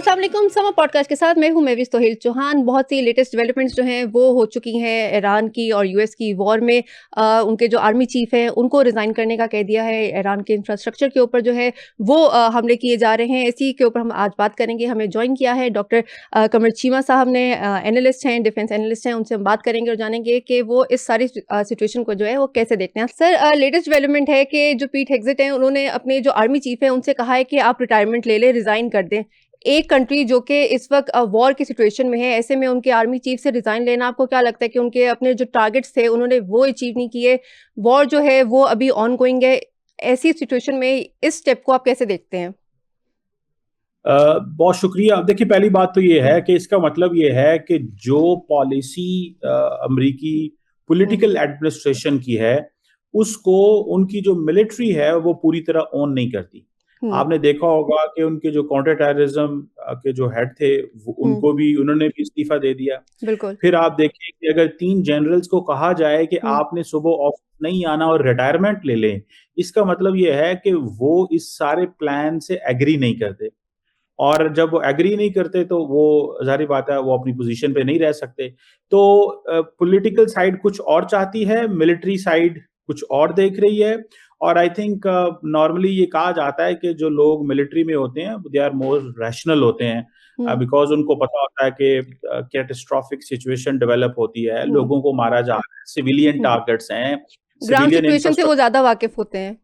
अस्सलाम वालेकुम summer podcast के साथ मैं हूं मेविस तोहिल चौहान। बहुत सी लेटेस्ट डेवलपमेंट्स जो हैं वो हो चुकी हैं ईरान की और यूएस की वॉर में। उनके जो आर्मी चीफ हैं उनको रिज़ाइन करने का कह दिया है। ईरान के इंफ्रास्ट्रक्चर के ऊपर जो है वो हमले किए जा रहे हैं। इसी के ऊपर हम आज बात करेंगे। हमें ज्वाइन किया है डॉक्टर कमर चीमा साहब ने, एनालिस्ट हैं, डिफेंस एनालिस्ट हैं। उनसे हम बात करेंगे और जानेंगे कि वो इस सारी सिचुएशन को जो है वो कैसे देखते हैं। सर, लेटेस्ट डेवलपमेंट है कि जो पीट हेग्सेट हैं उन्होंने अपने जो आर्मी चीफ है उनसे कहा है कि आप रिटायरमेंट ले लें, रिज़ाइन कर दें। एक कंट्री जो कि इस वक्त वॉर की सिचुएशन में है, ऐसे में उनके आर्मी चीफ से रिजाइन लेना, आपको क्या लगता है कि उनके अपने जो टारगेट्स थे उन्होंने वो अचीव नहीं किए? वॉर जो है वो अभी ऑन गोइंग है। ऐसी सिचुएशन में इस स्टेप को आप कैसे देखते हैं? बहुत शुक्रिया। देखिए, पहली बात तो ये है कि इसका मतलब ये है कि जो पॉलिसी अमेरिकी पॉलिटिकल एडमिनिस्ट्रेशन की है, उसको उनकी जो मिलिट्री है वो पूरी तरह ओन नहीं करती। हम्म। आपने देखा होगा कि उनके जो काउंटर टेररिज्म के जो हेड थे हम्म। उन्होंने भी इस्तीफा दे दिया। बिल्कुल। फिर आप देखिए कि अगर 3 जनरल्स को कहा जाए कि हम्म। आपने सुबह ऑफिस नहीं आना और रिटायरमेंट ले लें, इसका मतलब ये है कि वो इस सारे प्लान से एग्री नहीं करते। और जब वो एग्री नहीं करते तो वो ज़ाहिर बात है वो अपनी पोजीशन पे नहीं रह सकते। तो पॉलिटिकल साइड कुछ और चाहती है, मिलिट्री साइड कुछ और देख रही है। और आई थिंक नॉर्मली ये कहा जाता है कि जो लोग मिलिट्री में होते हैं दे आर मोर रैशनल होते हैं, हम्म। बिकॉज़ उनको पता होता है कि कैटास्ट्रोफिक सिचुएशन डेवलप होती है, हम्म। लोगों को मारा जा रहा है, सिविलियन हम्म। टारगेट्स हैं, ग्राउंड सिविलियन सिचुएशन से वो इंफ्रास्ट्रक्चर। ज्यादा वाकिफ होते हैं।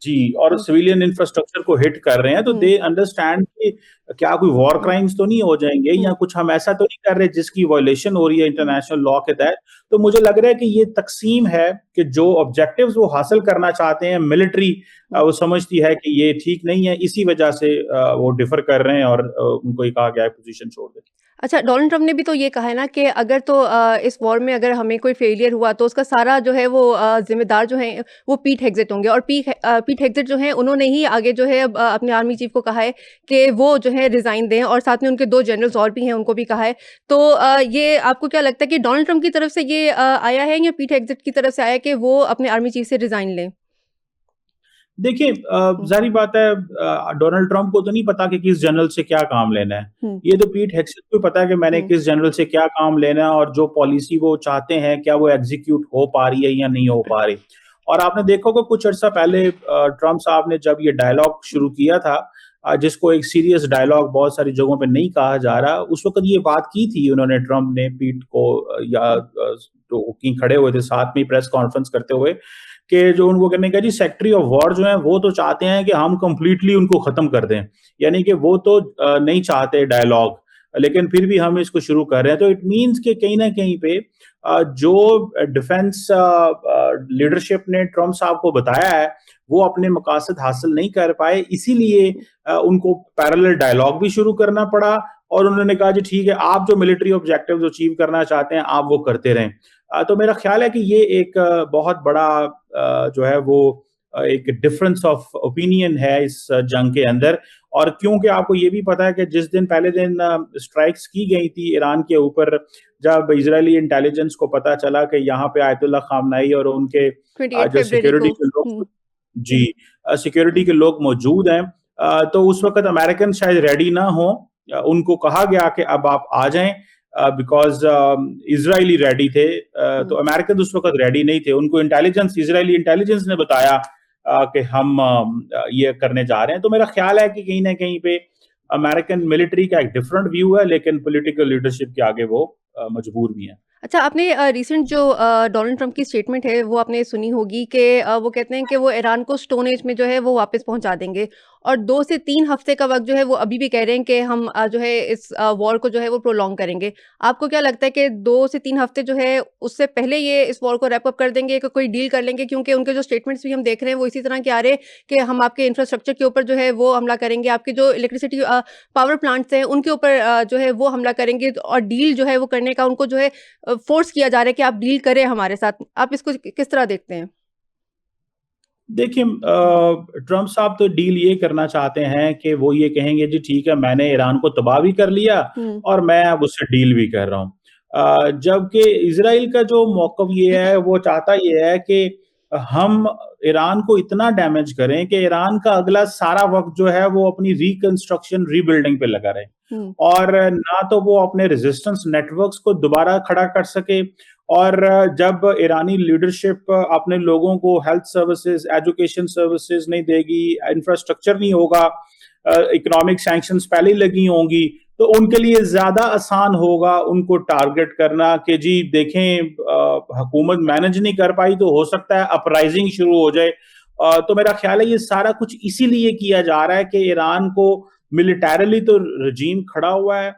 जी, और हम्म। सिविलियन इंफ्रास्ट्रक्चर को हिट कर रहे हैं, तो हम्म। दे अंडरस्टैंड कि क्या कोई वॉर हम्म। क्राइम्स तो नहीं हो जाएँगे या हम्म। कुछ हम ऐसा तो नहीं कर रहे जिसकी वायलेशन हो रही है हम्म। इंटरनेशनल लॉ के तहत। तो मुझे लग रहा है कि ये तक़सीम है कि जो ऑब्जेक्टिव्स वो हासिल करना चाहते हैं मिलिट्री, हम्म। वो समझती है कि ये ठीक नहीं है, इसी वजह से वो डिफर कर रहे हैं और उनको ये कहा गया है पोज़ीशन छोड़ दें। अच्छा, डोनाल्ड ट्रम्प ने भी तो ये कहा है ना कि अगर तो इस वॉर में अगर हमें कोई फेलियर हुआ तो उसका सारा जो है वो ज़िम्मेदार जो हैं वो पीट हेग्सेट होंगे। और पीट हेग्सेट जो हैं उन्होंने ही आगे जो है अब अपने आर्मी चीफ को कहा है कि वो जो है रिज़ाइन दें, और साथ में उनके 2 जनरल्स और भी हैं उनको भी कहा है। तो ये आपको क्या लगता है कि डोनाल्ड ट्रम्प की तरफ से ये आया है या पीट हेग्सेट की तरफ से आया है कि वो अपने आर्मी चीफ से रिज़ाइन लें? देखिए, हुँ। ज़ाहिर बात है, डोनाल्ड ट्रम्प को तो नहीं पता कि किस जनरल से क्या काम लेना है। हुँ। ये तो पीट हेग्सेट को पता है कि मैंने हुँ। किस जनरल से क्या काम लेना है और जो पॉलिसी वो चाहते हैं क्या वो एग्जीक्यूट हो पा रही है या नहीं हो पा रही। और आपने देखा होगा कुछ अर्सा पहले ट्रम्प साहब ने जब ये डायलॉग शुरू किया था, जिसको एक सीरियस डायलॉग बहुत सारी जगहों पे नहीं कहा जा रहा, उस वक़्त ये बात की थी उन्होंने, ट्रम्प ने पीट को, तो कहीं खड़े हुए थे साथ में प्रेस कॉन्फ्रेंस करते हुए, कि जो उनको कहने का जी सेक्रेटरी ऑफ वॉर जो है वो तो चाहते हैं कि हम कंप्लीटली उनको खत्म कर दें। यानी कि वो तो नहीं चाहते डायलॉग, लेकिन फिर भी हम इसको शुरू कर रहे हैं। तो इट मीन्स कि कहीं न कहीं पे जो डिफेंस लीडरशिप ने ट्रम्प साहब को बताया है, वो अपने मकासद हासिल नहीं कर पाए, इसीलिए उनको पैरेलल डायलॉग भी शुरू करना पड़ा। और उन्होंने कहा जी ठीक है, आप जो मिलिट्री ऑब्जेक्टिव्स अचीव करना चाहते हैं, आप वो करते रहें। तो मेरा ख्याल है कि ये एक बहुत बड़ा जो है वो एक डिफरेंस ऑफ ओपिनियन है इस जंग के अंदर। और क्योंकि आपको ये भी पता है कि जिस दिन पहले दिन स्ट्राइक्स की गई थी ईरान के ऊपर, जब इजरायली इंटेलिजेंस को पता चला कि यहाँ पे आयतुल्लाह खामनाई और उनके 28 जो फरवरी सिक्योरिटी को। के लोग, हुँ। जी, सिक्योरिटी के लोग मौजूद हैं, तो उस वक़्त अमेरिकन शायद रेडी ना हो। उनको कहा गया कि अब आप आ जाएँ, बिकॉज़ इज़राइली रेडी थे, तो हुँ। अमेरिकन उस वक़्त रेडी नहीं थे। उनको इज़राइली इंटेलिजेंस ने बताया कि हम ये करने जा रहे हैं। तो मेरा ख़्याल है कि कहीं न कहीं पे अमेरिकन मिलिट्री का एक डिफरेंट व्यू है, लेकिन पॉलिटिकल लीडरशिप के आगे वो मजबूर भी हैं। अच्छा, आपने रिसेंट जो डोनाल्ड ट्रम्प की स्टेटमेंट है वो आपने सुनी होगी कि वो कहते हैं कि वो ईरान को स्टोन एज में जो है वो वापस पहुंचा देंगे, और 2 से 3 हफ्ते का वक्त जो है वो अभी भी कह रहे हैं कि हम जो है इस वॉर को जो है वो प्रोलॉन्ग करेंगे। आपको क्या लगता है कि 2 से 3 हफ्ते जो है उससे पहले ये इस वॉर को रैप अप कर देंगे, कि कोई डील कर लेंगे? क्योंकि उनके जो स्टेटमेंट्स भी हम देख रहे हैं वो इसी तरह के आ रहे हैं कि हम आपके इंफ्रास्ट्रक्चर के ऊपर जो है वो हमला करेंगे, आपके जो इलेक्ट्रिसिटी पावर प्लांट्स हैं उनके ऊपर जो है वो हमला करेंगे, और डील जो है वो करने का उनको जो है फोर्स किया जा रहा है कि आप डील करें हमारे साथ। आप इसको किस तरह देखते हैं? देखिए, ट्रम्प साहब तो डील ये करना चाहते हैं कि वो ये कहेंगे जी ठीक है, मैंने ईरान को तबाह भी कर लिया हुँ। और मैं अब उससे डील भी कर रहा हूँ। जबकि इज़राइल का जो मौक़िफ़ ये है, वो चाहता ये है कि हम ईरान को इतना डैमेज करें कि ईरान का अगला सारा वक्त जो है वो अपनी रिकंस्ट्रक्शन रीबिल्डिंग पे लगा रहे, और ना तो वो अपने रेजिस्टेंस नेटवर्क्स को दोबारा खड़ा कर सके। और जब ईरानी लीडरशिप अपने लोगों को हेल्थ सर्विसेज, एजुकेशन सर्विसेज नहीं देगी, इंफ्रास्ट्रक्चर नहीं होगा, इकोनॉमिक सैंक्शंस पहले ही लगी होंगी, तो उनके लिए ज्यादा आसान होगा उनको टारगेट करना कि जी देखें हुकूमत मैनेज नहीं कर पाई तो हो सकता है अपराइजिंग शुरू हो जाए। तो मेरा ख्याल है ये सारा कुछ इसीलिए किया जा रहा है कि ईरान को मिलिटरली तो रजीम खड़ा हुआ है,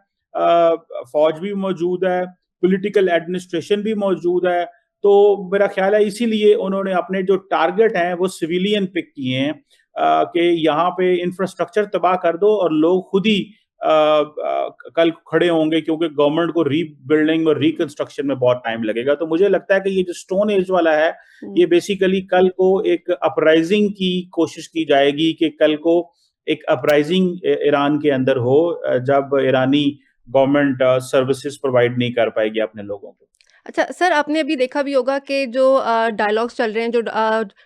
फौज भी मौजूद है, पॉलिटिकल एडमिनिस्ट्रेशन भी मौजूद है। तो मेरा ख्याल है इसीलिए उन्होंने अपने जो टारगेट हैं वो सिविलियन पिक किए हैं, कि यहाँ पे इंफ्रास्ट्रक्चर तबाह कर दो और लोग खुद ही कल खड़े होंगे, क्योंकि गवर्नमेंट को रीबिल्डिंग और रिकंस्ट्रक्शन में बहुत टाइम लगेगा। तो मुझे लगता है कि ये जो स्टोन एज वाला है, ये बेसिकली कल को एक अपराइजिंग की कोशिश की जाएगी, कि कल को एक अपराइजिंग ईरान के अंदर हो, जब ईरानी गवर्नमेंट सर्विसेज प्रोवाइड नहीं कर पाएगी अपने लोगों को। अच्छा सर, आपने अभी देखा भी होगा कि जो डायलॉग्स चल रहे हैं, जो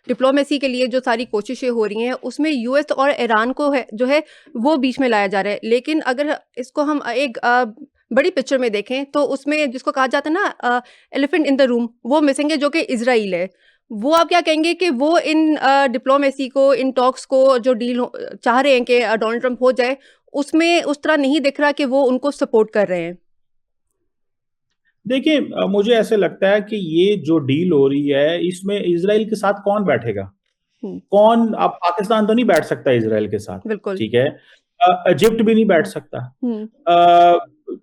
डिप्लोमेसी के लिए जो सारी कोशिशें हो रही हैं, उसमें यूएस और ईरान को है जो है वो बीच में लाया जा रहा है। लेकिन अगर इसको हम एक बड़ी पिक्चर में देखें तो उसमें जिसको कहा जाता है ना एलिफेंट इन द रूम, वो मिसिंग है, जो कि इजराइल है। वो आप क्या कहेंगे कि वो इन डिप्लोमेसी को, इन टॉक्स को, जो डील चाह रहे हैं कि डोनाल्ड ट्रंप हो जाए, उसमें उस तरह नहीं दिख रहा कि वो उनको सपोर्ट कर रहे हैं? देखिए, मुझे ऐसे लगता है कि ये जो डील हो रही है इसमें इसराइल के साथ कौन बैठेगा? हम्म, कौन? अब पाकिस्तान तो नहीं बैठ सकता इसराइल के साथ, बिल्कुल। ठीक है? इजिप्ट भी नहीं बैठ सकता, हम्म।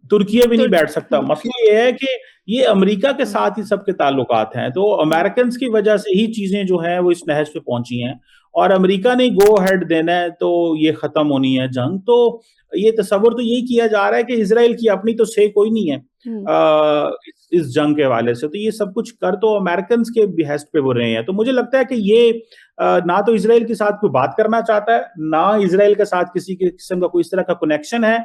तुर्की भी नहीं तुर्क बैठ सकता। मसला ये है कि ये अमेरिका के हुँ, साथ ही सबके ताल्लुकात हैं, तो हुँ, अमेरिकन की वजह से ही चीजें जो हैं वो इस नहज पे पहुंची हैं, और अमेरिका ने गो हेड देना है तो ये खत्म होनी है जंग। तो ये तस्वर तो यही किया जा रहा है कि इसराइल की अपनी तो से कोई नहीं है हुँ, इस जंग के हवाले से, तो ये सब कुछ कर तो अमेरिकन के बिहेस्ट पे हो रहे हैं। तो मुझे लगता है कि ये ना तो इसराइल के साथ कोई बात करना चाहता है, ना इसराइल के साथ किसी के किस्म का कोई इस तरह का कनेक्शन है।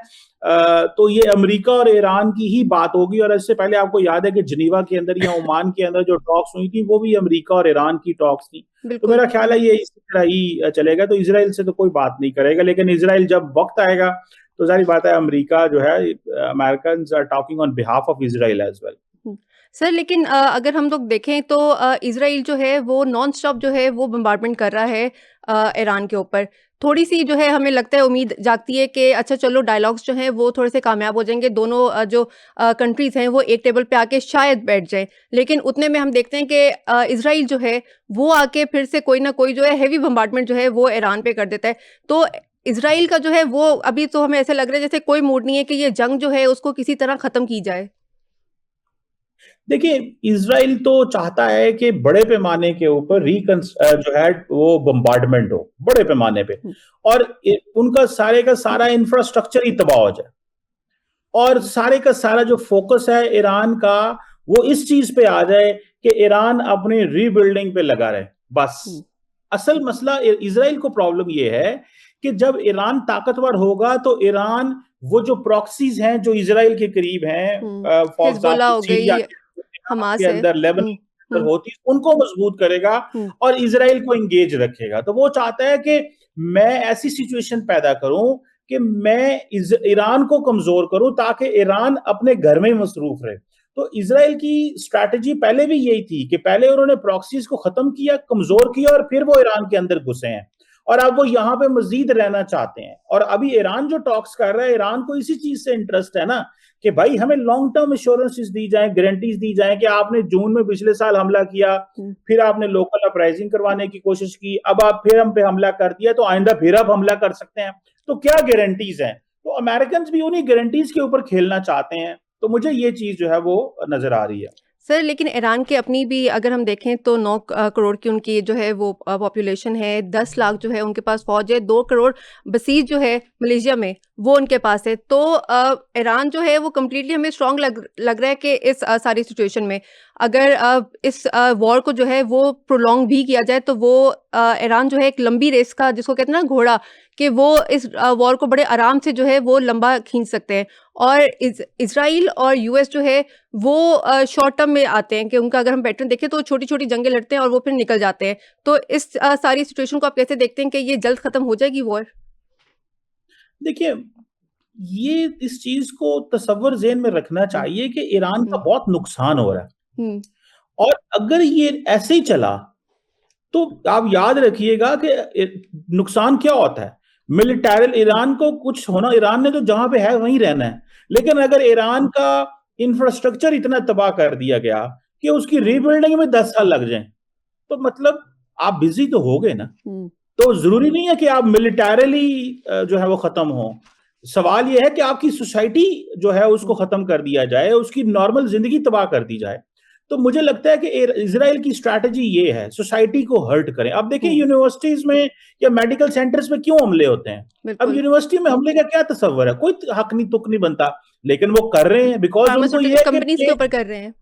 तो ये अमेरिका और ईरान की ही बात होगी। और इससे पहले आपको याद है कि जिनीवा के अंदर या ओमान के अंदर जो टॉक्स हुई थी वो भी अमेरिका और ईरान की टॉक्स थी। तो बिल्कुल। मेरा ख्याल है ये इसी तरह ही चलेगा। तो इसराइल से तो कोई बात नहीं करेगा, लेकिन इसराइल जब वक्त आएगा तो जाहिर बात है अमेरिका जो है, American are talking on behalf of Israel as well. हुँ। सर, लेकिन अगर हम लोग देखें तो इज़राइल जो है वो नॉन स्टॉप जो है वो बम्बार्डमेंट कर रहा है ईरान के ऊपर। थोड़ी-सी जो है हमें लगता है, उम्मीद जागती है कि अच्छा चलो डायलॉग्स जो हैं वो थोड़े से कामयाब हो जाएँगे, दोनों जो कंट्रीज़ हैं वो एक टेबल पे आके शायद बैठ जाएँ। लेकिन उतने में हम देखते हैं कि इज़राइल जो है वो आके फिर से कोई ना कोई जो है हेवी बम्बार्डमेंट जो है वो ईरान पे कर देता है। तो इज़राइल का जो है वो अभी तो हमें ऐसा लग रहा है जैसे कोई मूड नहीं है कि ये जंग जो है उसको किसी तरह ख़त्म की जाए। देखिए, इज़राइल तो चाहता है कि बड़े पैमाने के ऊपर जो है वो बम्बार्डमेंट हो, बड़े पैमाने पे, हुँ, और उनका सारे का सारा इंफ्रास्ट्रक्चर ही तबाह हो जाए, और सारे का सारा जो फोकस है ईरान का वो इस चीज पे आ जाए कि ईरान अपनी रीबिल्डिंग पे लगा रहे बस। हुँ, असल मसला इज़राइल को प्रॉब्लम ये है कि जब ईरान ताकतवर होगा तो ईरान वो जो प्रॉक्सीज हैं जो इज़राइल के करीब हुँ। हैं, फॉर हिज़बुल्लाह एग्जांपल हो सीरिया गई, के हमास है। अंदर, लेबनान हुँ, के अंदर हुँ, होती, उनको मजबूत करेगा हुँ, और इज़राइल को इंगेज रखेगा। तो वो चाहता है कि मैं ऐसी सिचुएशन पैदा करूं कि मैं ईरान को कमजोर करूं ताकि ईरान अपने घर में मसरूफ रहे। तो इज़राइल की स्ट्रैटेजी पहले भी यही थी कि पहले उन्होंने प्रॉक्सीज को खत्म किया, कमजोर किया, और फिर वो ईरान के अंदर घुसे हैं, और अब वो यहाँ पे मजीद रहना चाहते हैं। और अभी ईरान जो टॉक्स कर रहा है, ईरान को इसी चीज से इंटरेस्ट है ना कि भाई हमें लॉन्ग टर्म इंश्योरेंसेस दी जाए, गारंटीज दी जाए कि आपने जून में पिछले साल हमला किया, हुँ। फिर आपने लोकल अपराइजिंग करवाने की कोशिश की, अब आप फिर हम पे हमला कर दिया, तो आइंदा फिर आप हमला कर सकते हैं। तो क्या गारंटीज हैं? तो अमेरिकन भी उन्हीं गारंटीज के ऊपर खेलना चाहते हैं। तो मुझे ये चीज जो है वो नजर आ रही है। सर, लेकिन ईरान की अपनी भी अगर हम देखें तो 9 करोड़ की उनकी जो है वो पॉपुलेशन है, 10 लाख जो है उनके पास फ़ौज है, 2 करोड़ बसीज जो है मलेशिया में, वो उनके पास है। तो ईरान जो है वो कंप्लीटली हमें स्ट्रॉन्ग लग रहा है कि इस सारी सिचुएशन में। अगर इस वॉर को जो है वो प्रोलॉन्ग भी किया जाए तो वो ईरान जो है एक लंबी रेस का जिसको कहते हैं ना घोड़ा, कि वो इस वॉर को बड़े आराम से जो है वो लंबा खींच सकते हैं। और इज़राइल और यूएस जो है वो शॉर्ट टर्म में आते हैं, कि उनका अगर हम पैटर्न देखें तो छोटी-छोटी जंगें लड़ते हैं और वो फिर निकल जाते हैं। तो इस सारी सिचुएशन को आप कैसे देखते हैं कि ये जल्द खत्म हो जाएगी वॉर? देखिए, ये इस चीज़ को तसव्वुर ज़हन में रखना हुँ, चाहिए कि ईरान का हुँ, बहुत नुकसान हो रहा है हुँ, और अगर ये ऐसे ही चला, तो आप याद रखिएगा कि नुकसान क्या होता है? मिलिटरी ईरान को कुछ होना, ईरान ने तो जहाँ पे है वहीं रहना है। लेकिन अगर ईरान का इंफ्रास्ट्रक्चर इतना तबाह कर दिया गया कि उसकी रीबिल्डिंग में 10 साल लग जाएँ, तो मतलब आप बिज़ी तो होगे ना। हुँ, तो ज़रूरी नहीं है कि आप मिलिटरीली जो है वो ख़त्म हो। सवाल ये है कि आपकी सोसाइटी जो है उसको हुँ, ख़त्म कर दिया जाए, उसकी नॉर्मल ज़िंदगी तबाह कर दी जाए। तो मुझे लगता है कि इज़राइल की स्ट्रैटेजी ये है, सोसाइटी को हर्ट करें। अब देखिए हुँ, यूनिवर्सिटीज़ में या मेडिकल सेंटर्स में क्यों हमले होते हैं? अब बिल्कुल। यूनिवर्सिटी में हमले का क्या तसव्वुर है? कोई हक नहीं तुक नहीं बनता, लेकिन वो कर रहे हैं बिकॉज़ उनको ये फार्मास्यूटिकल है कंपनीज़ के कि ऊपर कर रहे हैं।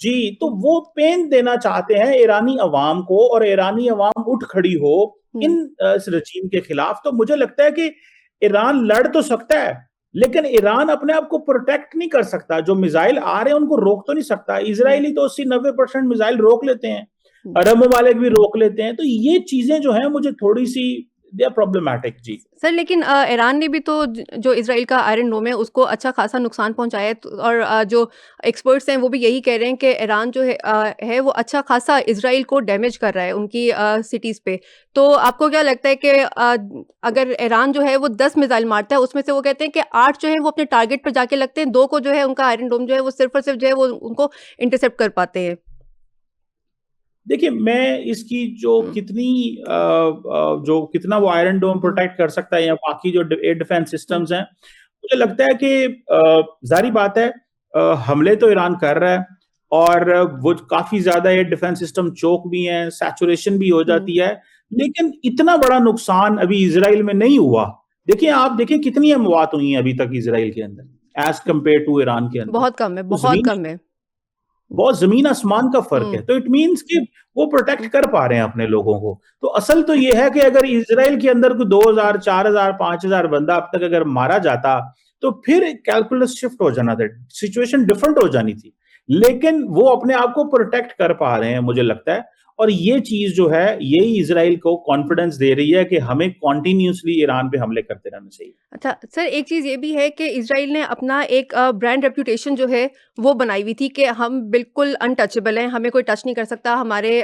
जी, तो वो पेन देना चाहते हैं ईरानी अवाम को और ईरानी अवाम उठ खड़ी हो हुँ, इस रजीम के खिलाफ। तो मुझे लगता है कि ईरान लड़ तो सकता है, लेकिन ईरान अपने आप को प्रोटेक्ट नहीं कर सकता। जो मिसाइल आ रहे हैं उनको रोक तो नहीं सकता। हुँ, इजरायली तो 80-90% मिसाइल रोक लेते हैं, हुँ। अरब ममालिक भी रोक लेते हैं। तो ये चीजें जो हैं मुझे थोड़ी सी दे आर प्रॉब्लमैटिक जी। सर लेकिन ईरान ने भी तो जो इज़राइल का आयरन डोम है उसको अच्छा खासा नुकसान पहुंचाया है, और जो एक्सपर्ट्स हैं वो भी यही कह रहे हैं कि ईरान जो है वो अच्छा खासा इज़राइल को डैमेज कर रहा है उनकी सिटीज़ पे। तो आपको क्या लगता है कि अगर ईरान जो है वो 10 मिसाइल मारता है उसमें से वो कहते हैं कि 8 जो है वो अपने टारगेट पर जाके लगते हैं, 2 को जो है उनका आयरन डोम जो है वो सिर्फ और सिर्फ जो है वो उनको इंटरसेप्ट कर पाते हैं? देखिए, मैं इसकी जो हुँ, कितनी जो कितना वो आयरन डोम हुँ, प्रोटेक्ट कर सकता है या बाकी जो एयर डिफेंस हुँ, सिस्टम्स हैं, मुझे लगता है कि ज़ाहिर बात है, हमले तो ईरान कर रहा है और वो काफ़ी ज़्यादा एयर डिफेंस सिस्टम चोक भी हैं, सैचुरेशन भी हो हुँ। जाती है, लेकिन इतना बड़ा नुकसान अभी इज़राइल में नहीं हुआ। देखिए, आप देखें कितनी अमवात हुई हैं अभी तक इज़राइल के अंदर, एज़ कंपेयर टू ईरान के अंदर। बहुत कम है, तो बहुत ज़मीन कम है। बहुत ज़मीन आसमान का फ़र्क है। हुँ, तो इट मीन्स कि वो प्रोटेक्ट हुँ, कर पा रहे हैं अपने लोगों को। तो असल तो ये है कि अगर इज़राइल के अंदर कोई 2000, 4000, 5000 बंदा अब तक अगर मारा जाता, तो फिर कैलकुलस शिफ्ट हो जाना था। सिचुएशन डिफरेंट हो जानी थी। लेकिन वो अपने आप को प्रोटेक्ट कर पा रहे हैं मुझे लगता है, और ये चीज़ जो है, यही इज़राइल को कॉन्फिडेंस दे रही है कि हमें कंटीन्यूअसली ईरान पे हमले करते रहना चाहिए। अच्छा, सर एक चीज़ ये भी है कि इज़राइल ने अपना एक ब्रांड रेपुटेशन जो है, वो बनाई हुई थी कि हम बिल्कुल अनटचेबल हैं, हमें कोई टच नहीं कर सकता, हमारे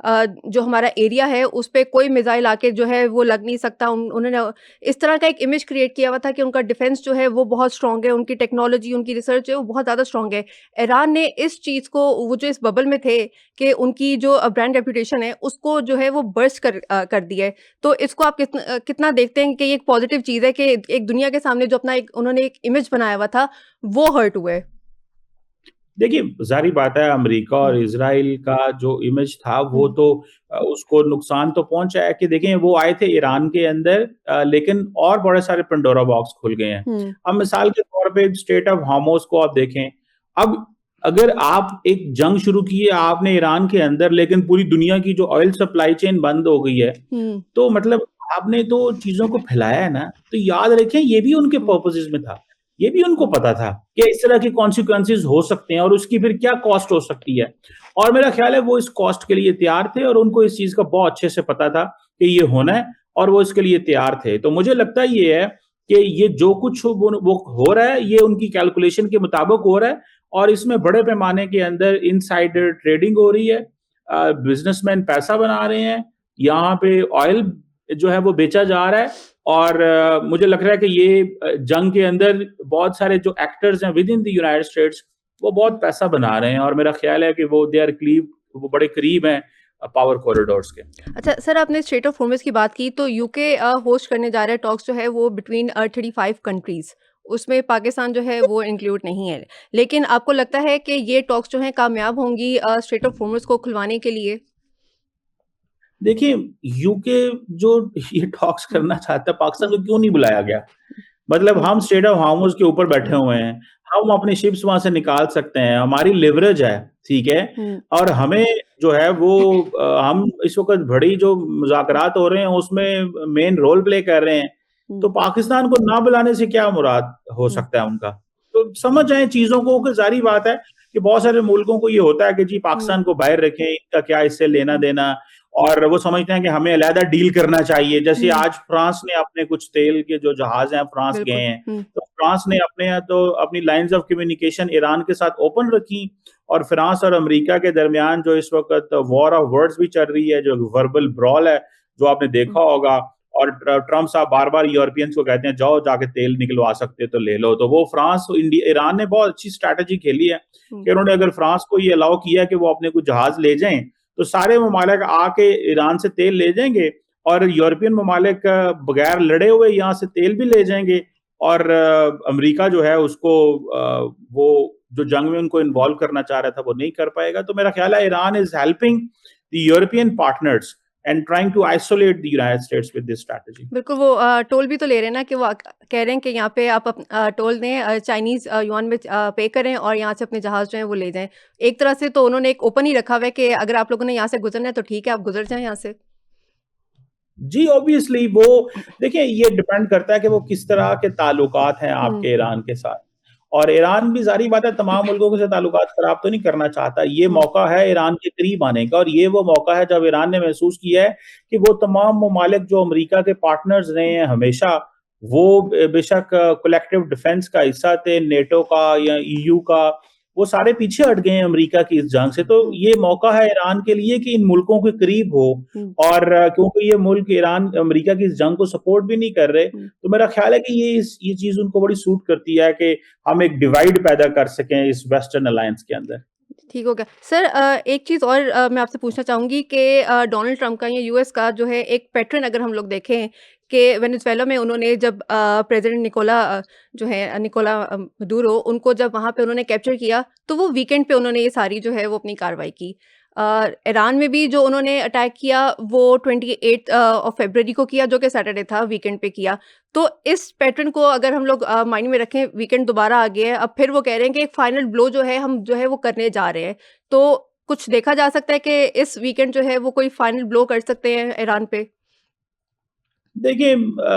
जो हमारा एरिया है, उस पे कोई मिसाइल आके जो है वो लग नहीं सकता। उन्होंने इस तरह का एक इमेज क्रिएट किया हुआ था कि उनका डिफेंस जो है वो बहुत स्ट्रॉन्ग है, उनकी टेक्नोलॉजी, उनकी रिसर्च है वो बहुत ज़्यादा स्ट्रॉन्ग है। ईरान ने इस चीज़ को, वो जो इस बबल में थे कि उनकी जो ब्रांड रेपुटेशन है, उसको जो है वो बर्स्ट कर दिया है। तो इसको आप कितना देखते हैं कि ये एक पॉज़िटिव चीज़ है कि एक दुनिया के सामने जो अपना एक उन्होंने एक इमेज बनाया हुआ था, वो हर्ट हुआ है? देखिए, ज़ाहिर बात है, अमेरिका और हुँ, इज़राइल का जो इमेज था वो हुँ, तो उसको नुकसान तो पहुँचा है कि देखें वो आए थे ईरान के अंदर, लेकिन और बड़े सारे पेंडोरा बॉक्स खुल गए हैं। हुँ, अब मिसाल के तौर पे स्ट्रेट ऑफ हार्मोस को आप देखें, अब अगर आप एक जंग शुरू की है आपने ईरान के अंदर, लेकिन पूरी दुनिया की जो ऑयल सप्लाई चेन बंद हो गई है, हुँ, तो मतलब आपने तो चीज़ों को फैलाया है ना, तो याद रखें ये भी उनके हुँ, पर्पसेज़ में था। ये भी उनको हुँ, पता था कि इस तरह के कॉन्सिक्वेंसेज़ हो सकते हैं और उसकी फिर क्या कॉस्ट हो सकती है। और मेरा ख़्याल है वो इस कॉस्ट के लिए तैयार थे और उनको इस चीज़ का बहुत अच्छे से पता था कि ये होना है और वो इसके लिए तैयार थे। तो मुझे लगता ये है कि ये जो कुछ वो हो रहा है, ये उनकी कैलकुलेशन के मुताबिक हो रहा है और इसमें बड़े पैमाने के अंदर इनसाइडर ट्रेडिंग हो रही है। बिज़नेसमैन पैसा बना रहे हैं। यहाँ पे ऑयल जो है वो बेचा जा रहा है और मुझे लग रहा है कि ये जंग के अंदर बहुत सारे जो एक्टर्स हैं with in the United states, वो बहुत हुँ। पैसा बना रहे हैं और मेरा ख़्याल है कि वो दे आर क्लीव वो बड़े करीब हैं पावर कॉरिडोर्स के। अच्छा सर, आपने स्ट्रेट ऑफ होर्मुज़ की बात की, तो यूके होस्ट करने जा रहा है टॉक्स जो है वो बिटवीन 35 कंट्रीज़। उसमें पाकिस्तान जो है वो इंक्लूड नहीं है। लेकिन आपको लगता है कि ये टॉक्स जो हैं कामयाब होंगी स्ट्रेट ऑफ होर्मुज़ को खुलवाने के लिए? देखिए, यूके जो ये टॉक्स हुँ, करना चाहता है, पाकिस्तान हुँ, को क्यों नहीं बुलाया गया? मतलब हुँ, हम स्ट्रेट ऑफ हार्मुज़ के ऊपर बैठे हुँ, हुए हैं, हम अपनी शिप्स वहाँ से निकाल सकते हैं, हमारी लिवरेज है। ठीक है? हुँ, और हमें जो है वो हम इस वक़्त बड़ी जो मुज़ाकरात हो रहे हैं उसमें मेन रोल प्ले कर रहे हैं, हुँ, तो पाकिस्तान को ना बुलाने से क्या मुराद हो हुँ, सकता है उनका? तो समझ जाएँ चीज़ों को कि ज़ाहिर बात है कि बहुत सारे मुल्कों को ये होता है कि जी हुँ, पाकिस्तान को बाहर रखें, इनका क्या इससे हुँ, लेना-देना और वो समझते हैं कि हमें अलहदा डील करना चाहिए। जैसे हुँ, आज फ्रांस ने अपने कुछ तेल के जो जहाज़ हैं फ्रांस गए बिल्कुल। हैं, हुँ, तो फ्रांस ने अपने यहाँ तो अपनी लाइन्स ऑफ कम्युनिकेशन ईरान के साथ ओपन रखी और फ्रांस और अमेरिका के दरमियान जो इस वक़्त वॉर ऑफ वर्ड्स भी चल रही है, जो वर्बल ब्रॉल है, जो आपने हुँ, देखा होगा और ट्रम्प साहब बार-बार यूरोपियंस को कहते हैं, जाओ जाके तेल निकलवा सकते हो तो ले लो। तो वो फ्रांस ईरान ने बहुत अच्छी स्ट्रैटेजी खेली है हुँ, कि उन्होंने अगर फ्रांस को ये अलाउ किया है कि वो अपने कुछ जहाज़ ले जाएँ, तो सारे ममालिक आके ईरान से तेल ले जाएँगे और यूरोपियन ममालिक बगैर लड़े हुए यहाँ से तेल भी ले जाएँगे और अमेरिका जो है उसको वो जो जंग में उनको हुँ। इन्वॉल्व करना चाह रहा था वो नहीं कर पाएगा। तो मेरा ख्याल है Iran is helping the European partners and trying to isolate the United States with this strategy. बिल्कुल, वो टोल भी तो ले रहे हैं ना कि वो कह रहे हैं कि यहाँ पे आप टोल दें चाइनीज़ युआन में पे करें और यहाँ से अपने जहाज़ जो हैं वो ले जाएँ। एक तरह से तो उन्होंने एक ओपन ही रखा हुआ है कि अगर आप लोगों ने यहाँ से गुज़रना है तो ठीक है, आप गुज़र जाएँ यहाँ से। जी, ऑब्वियसली वो देखिए ये डिपेंड करता है कि वो किस तरह के ताल्लुकात हैं हुँ, आपके ईरान के साथ। और ईरान भी ज़ाहिर बात है तमाम मुल्कों के साथ ताल्लुकात खराब तो नहीं करना चाहता। ये हुँ, मौका है ईरान के करीब आने का और ये वो मौका है जब ईरान ने महसूस किया है कि वो तमाम ममालिक जो अमेरिका के पार्टनर्स रहे हुँ, हैं हमेशा, वो बेशक कलेक्टिव डिफेंस का हिस्सा थे, नेटो का या ईयू का, वो सारे पीछे हट गए हैं अमेरिका की इस जंग से। तो हुँ, ये मौका है ईरान के लिए कि इन मुल्कों के करीब हो हुँ, और क्योंकि ये मुल्क ईरान अमेरिका की इस जंग को सपोर्ट भी नहीं कर रहे, हुँ। तो मेरा ख़्याल है कि ये चीज़ उनको बड़ी सूट करती है कि हम एक डिवाइड पैदा कर सकें इस वेस्टर्न अलायंस के अंदर। ठीक हो गया। सर एक चीज़ और मैं आपसे पूछना चाहूँगी कि डोनाल्ड ट्रंप का या यूएस का जो है एक पैटर्न अगर हम लोग देखें कि वेनेज़ुएला में उन्होंने जब प्रेज़िडेंट जो है निकोला मडूरो उनको जब वहाँ पे उन्होंने कैप्चर किया, तो वो वीकेंड पे उन्होंने ये सारी जो है वो अपनी कार्रवाई की। ईरान में भी जो उन्होंने अटैक किया वो 28 ऑफ फ़रवरी को किया जो कि सैटरडे था, वीकेंड पे किया। तो इस पैटर्न को अगर हम लोग माइंड में रखें वीकेंड दोबारा आ गया है, अब फिर वो कह रहे हैं कि एक फाइनल ब्लो जो है हम जो है वो करने जा रहे हैं। तो कुछ देखा जा सकता है कि इस वीकेंड जो है वो कोई फाइनल ब्लो कर सकते हैं ईरान पे? देखिए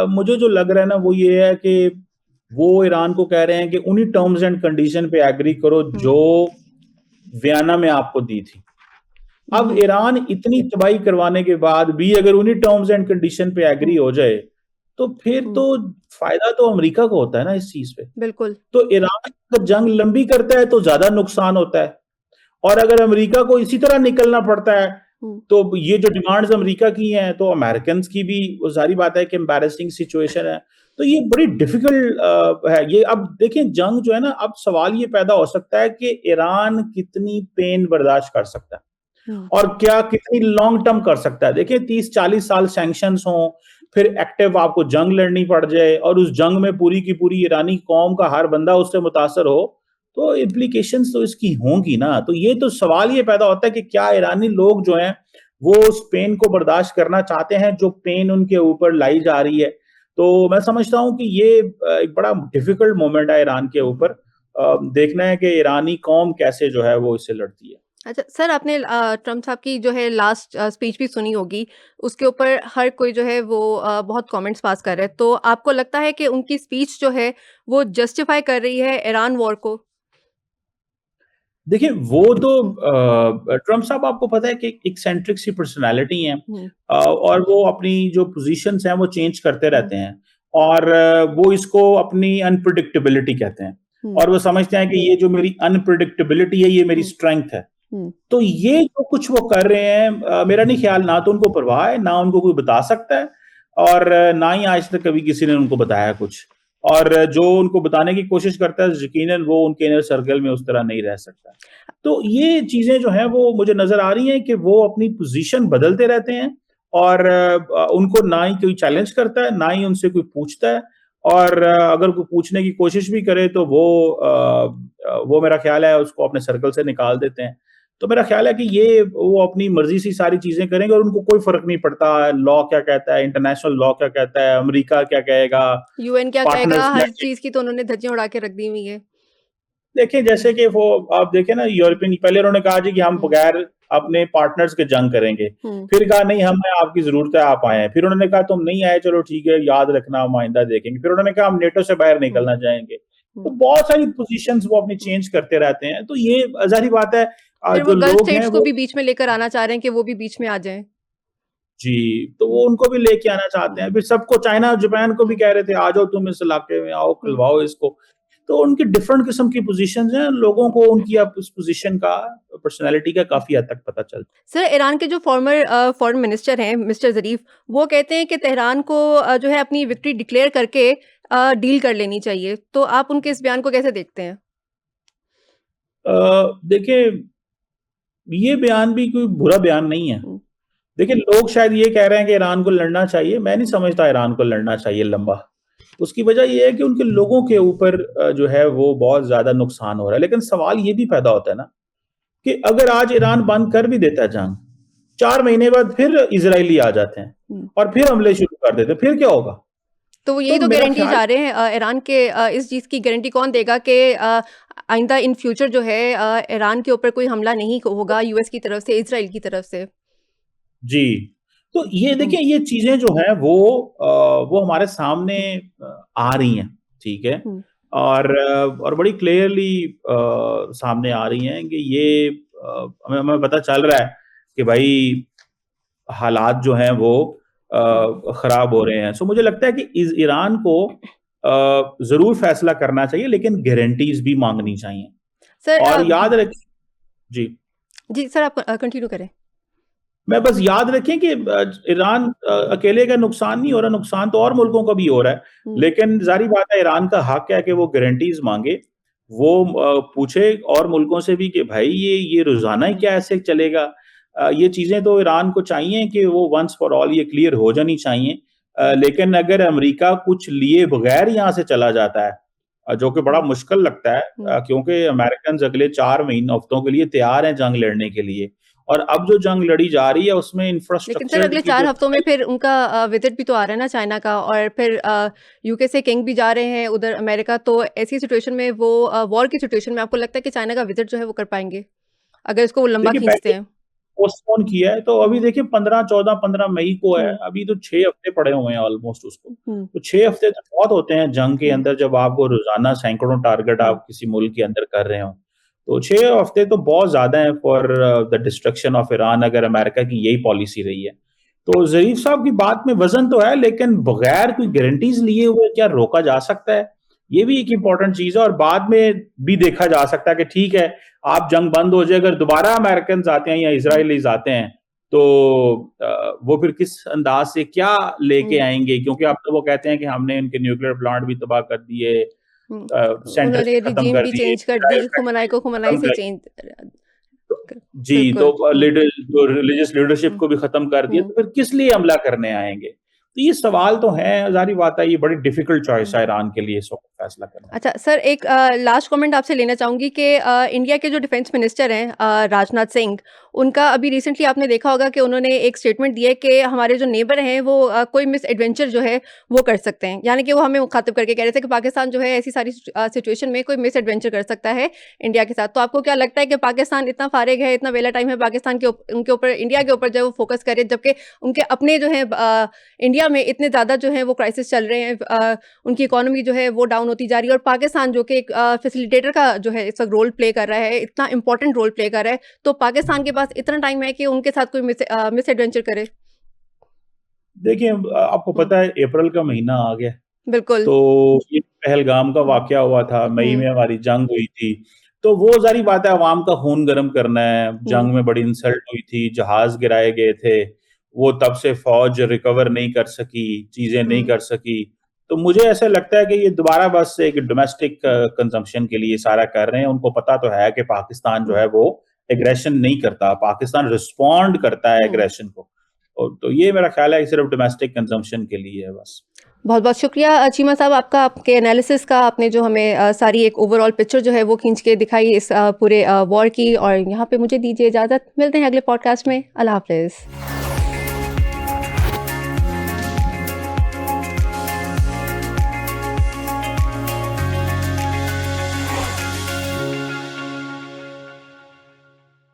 मुझे जो लग रहा है ना वो ये है कि वो ईरान को कह रहे हैं कि उन्हीं टर्म्स एंड कंडीशन पे एग्री करो हुँ, जो वियना में आपको दी थी। हुँ, अब हुँ, ईरान इतनी तबाही करवाने के बाद भी अगर उन्हीं टर्म्स एंड कंडीशन पे एग्री हुँ, हो जाए, तो फिर हुँ, तो फ़ायदा तो अमेरिका को होता है ना इस चीज़ पे। बिल्कुल। तो ईरान अगर जंग लंबी करता है तो ज़्यादा नुकसान होता है और अगर अमेरिका को इसी तरह निकलना पड़ता है, हुँ, तो ये जो डिमांड्स अमेरिका की हैं, तो अमेरिकन्स की भी वो ज़ाहिर बात है कि एम्बैरेसिंग सिचुएशन है। तो ये बड़ी डिफ़िकल्ट है। ये अब देखिए जंग जो है ना, अब सवाल ये पैदा हो सकता है कि ईरान कितनी पेन बर्दाश्त कर सकता है। हुँ, और क्या कितनी लॉन्ग टर्म कर सकता है। देखिए 30-40 साल सैंक्शंस हों, फिर एक्टिव आपको जंग लड़नी पड़ जाए और उस जंग में पूरी की पूरी ईरानी कौम का हर बंदा उससे मुतासर हो, तो इम्प्लीकेशंस तो इसकी होंगी ना। तो ये तो सवाल ये पैदा होता है कि क्या ईरानी लोग जो हैं, वो उस पेन को बर्दाश्त करना चाहते हैं, जो पेन उनके ऊपर लाई जा रही है। तो मैं समझता हूँ कि ये एक बड़ा डिफिकल्ट मोमेंट है ईरान के ऊपर। देखना है कि ईरानी कौम कैसे जो है वो इससे लड़ती है। अच्छा सर आपने ट्रम्प साहब की जो है लास्ट स्पीच भी सुनी होगी, उसके ऊपर हर कोई जो है वो बहुत कमेंट्स पास कर रहा है। तो आपको लगता है कि उनकी स्पीच जो है वो जस्टिफाई कर रही है ईरान वॉर को? देखिए, वो तो हुँ, ट्रम्प साहब आपको पता है कि एक एक्सेंट्रिक सी पर्सनैलिटी हैं हुँ, और वो अपनी जो पोज़ीशंस हैं, वो चेंज करते हुँ, रहते हैं और वो इसको अपनी अनप्रेडिक्टेबिलिटी कहते हैं हुँ, और वो समझते हैं कि ये जो मेरी अनप्रेडिक्टेबिलिटी है, ये मेरी हुँ, स्ट्रेंथ है। हुँ, तो ये जो कुछ वो कर रहे हैं मेरा नहीं ख्याल ना तो उनको परवाह है, ना उनको कोई बता सकता है और ना ही आज तक कभी किसी ने उनको बताया कुछ। और जो उनको बताने की कोशिश करता है यकीनन वो उनके इनर सर्कल में उस तरह नहीं रह सकता। तो ये चीज़ें जो हैं वो मुझे नज़र आ रही हैं कि वो अपनी पोज़ीशन बदलते रहते हैं और उनको ना ही कोई चैलेंज करता है, ना ही उनसे कोई पूछता है और अगर कोई पूछने की कोशिश भी करे तो वो मेरा ख़्याल है उसको अपने सर्कल से निकाल देते हैं। तो मेरा ख़्याल है कि ये वो अपनी मर्ज़ी से सारी चीज़ें करेंगे और उनको कोई फ़र्क नहीं पड़ता, लॉ क्या कहता है, इंटरनेशनल लॉ क्या कहता है, अमेरिका क्या कहेगा, यूएन क्या कहेगा? पार्टनर्स क्या हर कहेंगे। चीज़ की तो उन्होंने धज्जियाँ उड़ा के रख दी हुई है। देखें जैसे कि वो आप देखें ना यूरोपियन, पहले उन्होंने कहा जी कि हम बगैर अपने पार्टनर्स के जंग करेंगे, फिर कहा नहीं हमें आपकी जरूरत है आप आए, फिर उन्होंने कहा तुम नहीं आए चलो ठीक है याद रखना हम आइंदा देखेंगे, फिर उन्होंने कहा हम नेटो से बाहर निकलना चाहेंगे। तो बहुत सारी पोजीशंस वो अपनी चेंज करते रहते हैं, तो ये जाहिर बात है फिर जो वो गल्फ लोग हैं स्टेट्स को वो भी बीच में लेकर आना चाह रहे हैं कि वो भी बीच में आ जाएं। जी, तो वो उनको भी लेके आना चाहते हैं, फिर सबको चाइना जापान को भी कह रहे थे आ जाओ तुम इस इलाके में आओ खुलवाओ इसको। तो उनकी डिफरेंट किस्म की पोजीशंस हैं, लोगों को उनकी अब उस पोजीशन का पर्सनैलिटी का काफी हद तक पता चलता है। सर, ईरान के जो फॉरेन मिनिस्टर हैं मिस्टर ज़रीफ, वो कहते हैं कि तेहरान को जो है अपनी विक्ट्री डिक्लेयर करके डील कर लेनी चाहिए। तो आप उनके इस बयान को कैसे देखते हैं? देखिए ये बयान भी कोई बुरा बयान नहीं है। हुँ, देखिए लोग शायद ये कह रहे हैं कि ईरान को लड़ना चाहिए, मैं नहीं समझता ईरान को लड़ना चाहिए लंबा। उसकी वजह ये है कि उनके लोगों के ऊपर जो है वो बहुत ज़्यादा नुकसान हो रहा है। लेकिन सवाल ये भी पैदा होता है ना कि अगर आज ईरान बंद कर भी देता है जंग, 4 महीने बाद फिर इज़राइली आ जाते हैं हुँ। और फिर हमले शुरू कर देते हैं, फिर क्या होगा? तो वो यही तो तो मेरा गारंटी ख्याल चाह रहे हैं ईरान के इस चीज़ की गारंटी कौन देगा कि आइंदा इन फ्यूचर जो है ईरान के ऊपर कोई हमला नहीं होगा यूएस की तरफ से, इज़राइल की तरफ से? जी, तो ये हुँ, देखिए ये चीज़ें जो हैं वो हमारे सामने आ रही हैं, ठीक है? हुँ, और बड़ी क्लियरली सामने आ रही हैं कि ये हमें हमें पता चल रहा है कि भाई हालात जो हैं वो हुँ। खराब हो रहे हैं। सो मुझे लगता है कि ईरान को ज़रूर फैसला करना चाहिए लेकिन गारंटीज़ भी माँगनी चाहिए। सर और याद रखें जी। जी सर आप कंटिन्यू करें। मैं बस याद रखें कि ईरान अकेले का नुकसान नहीं हो रहा, नुकसान तो और मुल्कों को भी हो रहा है। हुँ, लेकिन ज़ाहिर बात है ईरान का हक है कि वो गारंटीज़ माँगे। वो पूछे और मुल्कों से भी कि भाई ये रोज़ाना ही क्या ऐसे चलेगा? ये चीज़ें तो ईरान को चाहिए कि वो वन्स फॉर ऑल ये क्लियर हो जानी चाहिए। लेकिन अगर अमेरिका कुछ लिए बगैर यहाँ से चला जाता है जो कि बड़ा हुँ, मुश्किल लगता है हुँ। क्योंकि अमेरिकन्स अगले 4 महीने हफ्तों के लिए तैयार हैं जंग लड़ने के लिए। और अब जो जंग लड़ी जा रही है उसमें लेकिन सर इंफ्रास्ट्रक्चर अगले की 4 जो हफ्तों में फिर उनका विज़िट भी तो आ रहा है ना चाइना का और फिर यूके से किंग भी जा रहे हैं उधर अमेरिका तो ऐसी सिचुएशन में वो वॉर की सिचुएशन में आपको लगता है कि चाइना का विज़िट जो है वो कर पाएँगे? अगर इसको वो लंबा देखिए खींचते पहले हैं? पोस्टपोन किया है तो अभी हुँ, देखिए 15 14 15 मई को है, हुँ, अभी तो 6 हफ्ते पड़े हुए हैं ऑलमोस्ट उसको। हुँ, तो 6 हफ्ते तो बहुत होते हैं जंग के हुँ, अंदर जब आपको रोज़ाना सैकड़ों टारगेट हुँ। आप किसी मुल्क के अंदर कर रहे हो। तो 6 हफ्ते तो बहुत ज़्यादा है for the destruction of Iran अगर अमेरिका की यही पॉलिसी रही है। तो ज़रीफ साहब की बात में वज़न तो है लेकिन बगैर कोई गारंटीज़ लिए हुए क्या रोका जा सकता है? ये भी एक इम्पोर्टेंट चीज़ है और बाद में भी देखा जा सकता है कि ठीक है, आप जंग बंद हो जाए अगर दोबारा अमेरिकन्स आते हैं या हुँ, इज़राइलीज़ आते हैं, तो वो फिर किस अंदाज़ से क्या लेके हुँ, आएँगे? क्योंकि अब तो वो कहते हैं कि हमने इनके न्यूक्लियर प्लांट भी तबाह कर दिए हुँ। सेंटर्स उन्होंने भी खत्म रिजीम कर भी दिए, चेंज कर दी, मिसाइल खुमनाई फैक्ट्रीज़ को भी खुमनाई खत्म से कर चेंज क जी, बिल्कुल। तो हुँ, जो रिलीजियस लीडरशिप हुँ, को भी खत्म कर दिया, हुँ, तो फिर किस लिए हमला करने आएँगे? तो ये सवाल तो हैं, ज़ाहिर बात है ये बड़ी डिफिकल्ट चॉइस हुँ। है ईरान के लिए इस वक़्त फैसला करना। अच्छा सर एक लास्ट कमेंट आपसे लेना चाहूँगी कि इंडिया के जो डिफेंस मिनिस्टर हैं राजनाथ सिंह, उनका अभी रिसेंटली आपने देखा होगा कि उन्होंने एक स्टेटमेंट दिया है कि हमारे जो नेबर हैं वो कोई मिस एडवेंचर जो है वो कर सकते हैं। यानी कि वो हमें मुखातिब करके कह रहे थे कि पाकिस्तान जो है ऐसी सारी सिचुएशन में कोई मिस एडवेंचर कर सकता है इंडिया के साथ। तो आपको क्या लगता है कि पाकिस्तान इतना फ़ारिग है, इतना वेला टाइम है पाकिस्तान के उनके ऊपर इंडिया के ऊपर जो है वो फ़ोकस करे जबकि उनके अपने जो है इंडिया में इतने ज़्यादा जो है वो क्राइसिस चल रहे हैं उनकी इकोनॉमी जो है वो डाउन होती जा रही है और पाकिस्तान जो कि एक फैसिलिटेटर का जो है इस वक़्त रोल प्ले कर रहा है, इतना इम्पोर्टेंट रोल प्ले कर रहा है, तो पाकिस्तान के पास इतना टाइम है कि उनके साथ कोई मिस एडवेंचर करे। देखिए आपको हुँ, पता है अप्रैल का महीना आ गया, बिल्कुल। तो ये पहलगाम का हुँ, वाक़या हुआ था, मई हुँ, में हमारी जंग हुई थी, तो वो ज़ाहिर बात है अवाम का खून गरम करना है, हुँ, जंग में बड़ी इंसल्ट हुई थी, जहाज़ गिराए गए थे, वो तब से फ़ौज रिकवर नहीं कर सकी, चीज़ें नहीं हुँ, कर सकी। तो मुझे ऐसा लगता है कि ये दोबारा बस एक डोमेस्टिक हुँ, कंज़म्पशन के लिए सारा कर रहे हैं, उनको पता तो है कि पाकिस्तान जो हुँ, है वो एग्रेशन नहीं करता, पाकिस्तान रिस्पॉन्ड करता है हुँ। एग्रेशन को। तो ये मेरा ख़्याल है कि सिर्फ़ डोमेस्टिक कंज़म्पशन के लिए है बस। बहुत-बहुत शुक्रिया चीमा साहब आपका, आपके एनालिसिस का। आपने जो हमें सारी एक ओवरऑल पिक्चर जो है वो खींच के दिखाई इस पूरे वॉर की और यहाँ पे मुझे दीजिए इजाज़त। मिलते हैं अगले पॉडकास्ट में। अल्लाह हाफ़िज़।